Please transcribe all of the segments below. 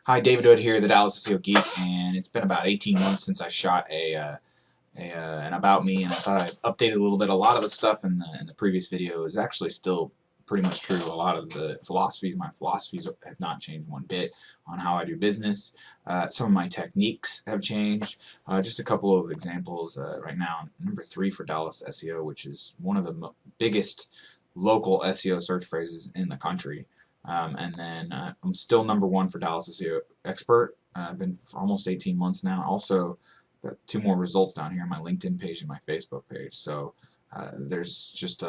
Hi, David Hood here, the Dallas SEO Geek, and it's been about 18 months since I shot an about me, and I thought I'd update it a little bit. A lot of the stuff in the previous video is actually still pretty much true. A lot of the my philosophies have not changed one bit on how I do business. Some of my techniques have changed. Just a couple of examples right now. Number 3 for Dallas SEO, which is one of the biggest local SEO search phrases in the country. And then I'm still number 1 for Dallas SEO Expert. I've been for almost 18 months now. Also, got 2 more results down here on my LinkedIn page and my Facebook page. So there's just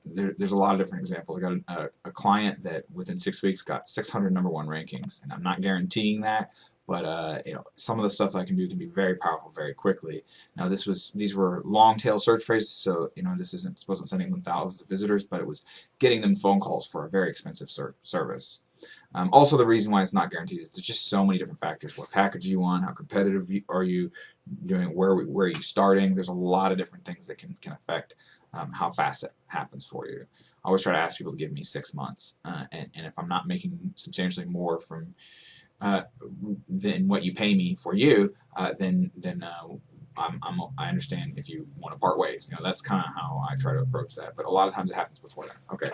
there's a lot of different examples. I got a client that within 6 weeks got 600 number 1 rankings, and I'm not guaranteeing that, but some of the stuff I can do can be very powerful very quickly. Now these were long tail search phrases, so this wasn't sending them thousands of visitors, but it was getting them phone calls for a very expensive service. Also, the reason why it's not guaranteed is there's just so many different factors. What package you want, how competitive are you doing, where are you starting? There's a lot of different things that can affect how fast it happens for you. I always try to ask people to give me 6 months, and if I'm not making substantially more from than what you pay me for you, then I understand if you want to part ways. That's kind of how I try to approach that. But a lot of times it happens before that. Okay,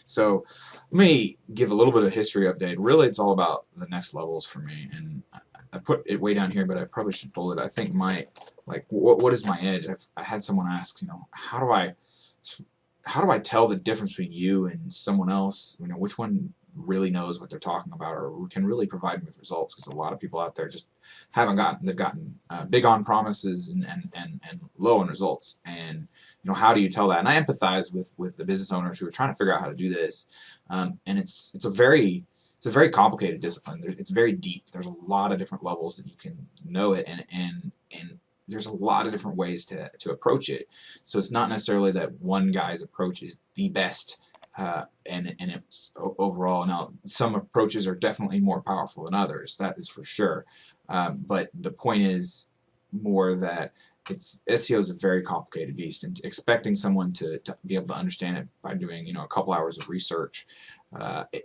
so let me give a little bit of history update. Really, it's all about the next levels for me, and I put it way down here, but I probably should pull it. I think what is my edge? I had someone ask, how do I tell the difference between you and someone else? Which one really knows what they're talking about, or can really provide me with results? Because a lot of people out there just they've gotten big on promises and low on results. And how do you tell that? And I empathize with the business owners who are trying to figure out how to do this. And it's a very complicated discipline. It's very deep. There's a lot of different levels that you can know it, and there's a lot of different ways to approach it. So it's not necessarily that one guy's approach is the best, and it's overall. Now, some approaches are definitely more powerful than others. That is for sure. But the point is more that SEO is a very complicated beast, and expecting someone to be able to understand it by doing a couple hours of research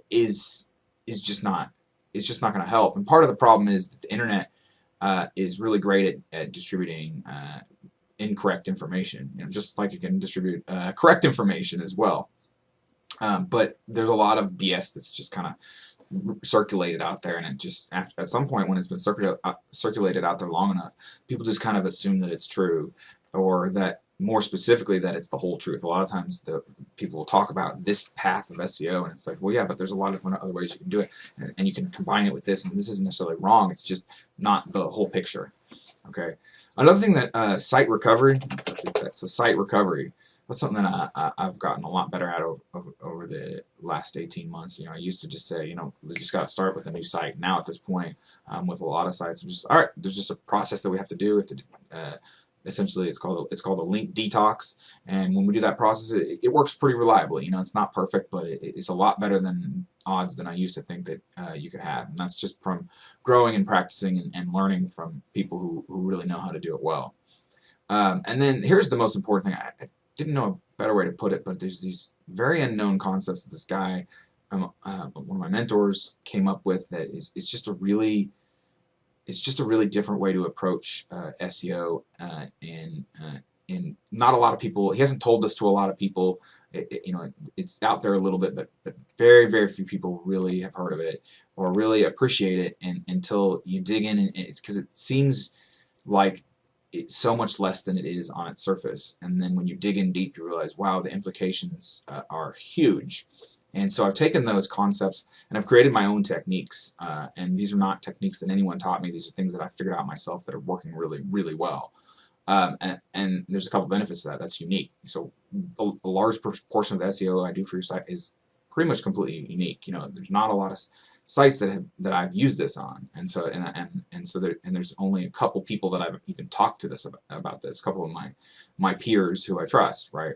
is just not going to help. And part of the problem is that the internet is really great at distributing incorrect information, just like you can distribute correct information as well. But there's a lot of BS that's just kind of circulated out there, and it just at some point when it's been circulated out there long enough, people just kind of assume that it's true, or that more specifically that it's the whole truth. A lot of times the people will talk about this path of SEO, and it's like, well, yeah, but there's a lot of different other ways you can do it, and you can combine it with this, and this isn't necessarily wrong. It's just not the whole picture. Okay. Another thing that site recovery. So site recovery. That's something that I've gotten a lot better at over the last 18 months. I used to just say, we just got to start with a new site. Now at this point, with a lot of sites, I'm just, all right, there's just a process that we have to do. Essentially, it's called a link detox, and when we do that process, it works pretty reliably. It's not perfect, but it's a lot better than odds than I used to think that you could have, and that's just from growing and practicing and learning from people who really know how to do it well. And then here's the most important thing. I didn't know a better way to put it, but there's these very unknown concepts that this guy, one of my mentors, came up with that it's just a really different way to approach SEO, and not a lot of people. He hasn't told this to a lot of people. It's out there a little bit, but very, very few people really have heard of it or really appreciate it, and until you dig in, and it's because it seems like it's so much less than it is on its surface, and then when you dig in deep, you realize, wow, the implications are huge. And so I've taken those concepts and I've created my own techniques, and these are not techniques that anyone taught me. These are things that I figured out myself that are working really, really well. And there's a couple benefits to that. That's unique. So a large portion of the SEO I do for your site is pretty much completely unique. There's not a lot of sites that I've used this on, and so there's only a couple people that I've even talked to about this. A couple of my peers who I trust, right?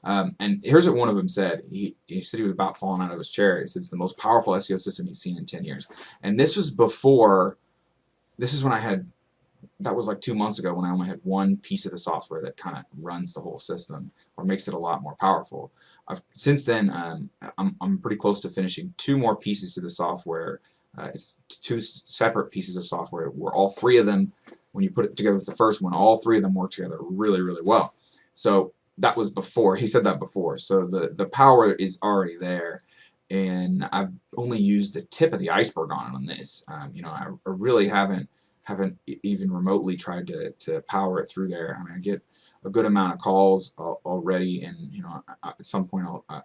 And here's what one of them said. He said he was about falling out of his chair. He said it's the most powerful SEO system he's seen in 10 years. And this was before. This is when I had. That was like 2 months ago, when I only had one piece of the software that kind of runs the whole system or makes it a lot more powerful. Since then, I'm pretty close to finishing 2 more pieces of the software it's two separate pieces of software where all three of them, when you put it together with the first one, all three of them work together really, really well. So that was before. He said that before. So the power is already there, and I've only used the tip of the iceberg on this. You know, I really haven't even remotely tried to power it through there. I mean, I get a good amount of calls already, and you know, at some point I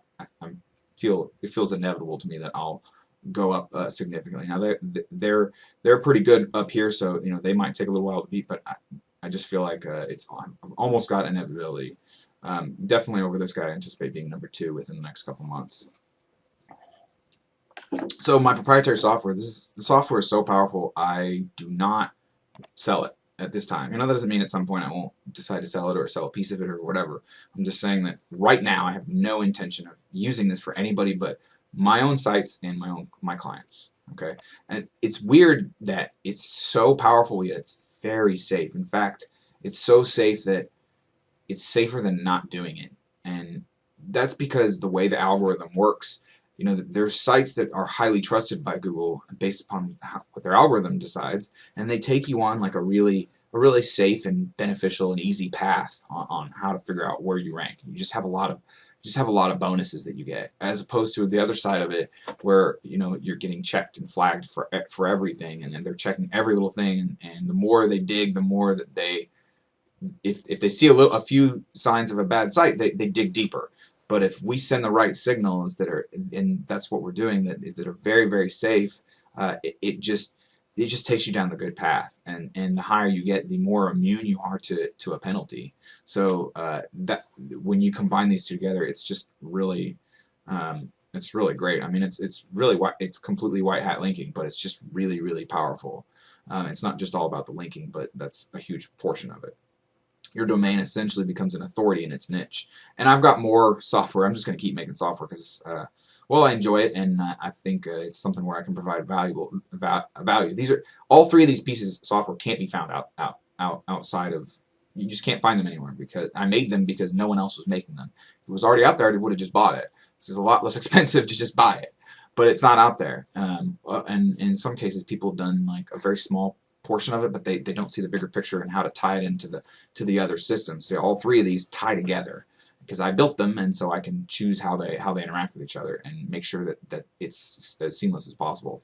feel it feels inevitable to me that I'll go up significantly. Now they're pretty good up here, so you know they might take a little while to beat, but I just feel like I've almost got inevitability. Definitely over this guy, I anticipate being number 2 within the next couple months. So my proprietary software, the software is so powerful, I do not sell it at this time. You know, that doesn't mean at some point I won't decide to sell it or sell a piece of it or whatever. I'm just saying that right now I have no intention of using this for anybody but my own sites and my clients. Okay, and it's weird that it's so powerful yet it's very safe. In fact, it's so safe that it's safer than not doing it, and that's because the way the algorithm works. You know, there's sites that are highly trusted by Google based upon what their algorithm decides, and they take you on like a really safe and beneficial and easy path on how to figure out where you rank. You just have a lot of bonuses that you get, as opposed to the other side of it, where you know you're getting checked and flagged for everything, and then they're checking every little thing, and the more they dig, the more that if they see a few signs of a bad site, they dig deeper. But if we send the right signals that are, and that's what we're doing, that are very, very safe, it just takes you down the good path. And the higher you get, the more immune you are to a penalty. So that when you combine these two together, it's just really great. I mean, it's completely white hat linking, but it's just really, really powerful. It's not just all about the linking, but that's a huge portion of it. Your domain essentially becomes an authority in its niche. And I've got more software. I'm just going to keep making software because, well, I enjoy it, and I think it's something where I can provide value. These are all three of these pieces of software can't be found outside of. You just can't find them anywhere because I made them because no one else was making them. If it was already out there, I would have just bought it. It's a lot less expensive to just buy it, but it's not out there. And in some cases, people have done like a very small portion of it, but they don't see the bigger picture and how to tie it into the other systems. So all three of these tie together because I built them, and so I can choose how they interact with each other and make sure that it's as seamless as possible.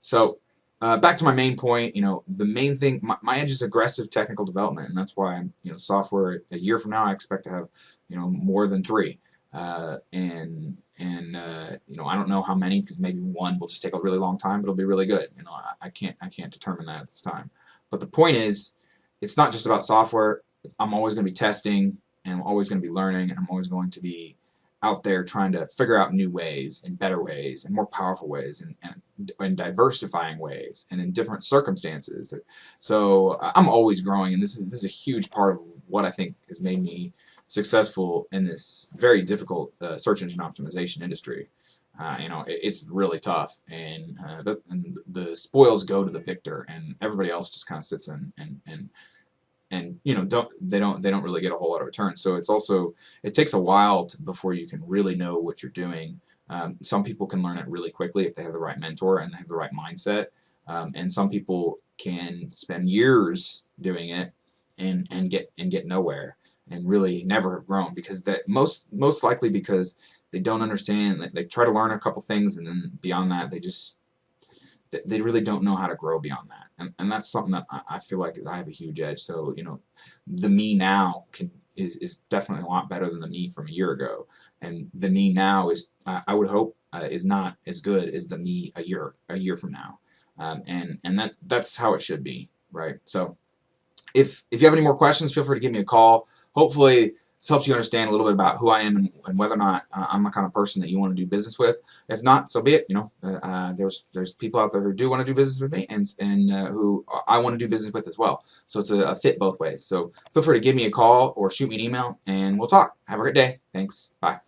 So back to my main point, you know, the main thing, my edge is aggressive technical development, and that's why I'm, you know, software a year from now I expect to have, you know, more than 3. You know, I don't know how many, because maybe one will just take a really long time, but it'll be really good. You know, I can't determine that at this time. But the point is, it's not just about software. I'm always going to be testing, and I'm always going to be learning, and I'm always going to be out there trying to figure out new ways and better ways and more powerful ways and diversifying ways and in different circumstances. So I'm always growing, and this is a huge part of what I think has made me successful in this very difficult search engine optimization industry. You know, it's really tough, and the spoils go to the victor, and everybody else just kind of sits and you know they don't really get a whole lot of return. So it takes a while before you can really know what you're doing. Some people can learn it really quickly if they have the right mentor and they have the right mindset, and some people can spend years doing it and get nowhere and really never have grown, because that most likely because they don't understand. They try to learn a couple things, and then beyond that they really don't know how to grow beyond that. And that's something that I feel like I have a huge edge. So, you know, the me now is definitely a lot better than the me from a year ago, and the me now is I would hope is not as good as the me a year from now, and that's how it should be, right? So if you have any more questions, feel free to give me a call. Hopefully this helps you understand a little bit about who I am and whether or not I'm the kind of person that you want to do business with. If not, so be it. You know, there's people out there who do want to do business with me, and who I want to do business with as well. So it's a fit both ways. So feel free to give me a call or shoot me an email, and we'll talk. Have a great day. Thanks. Bye.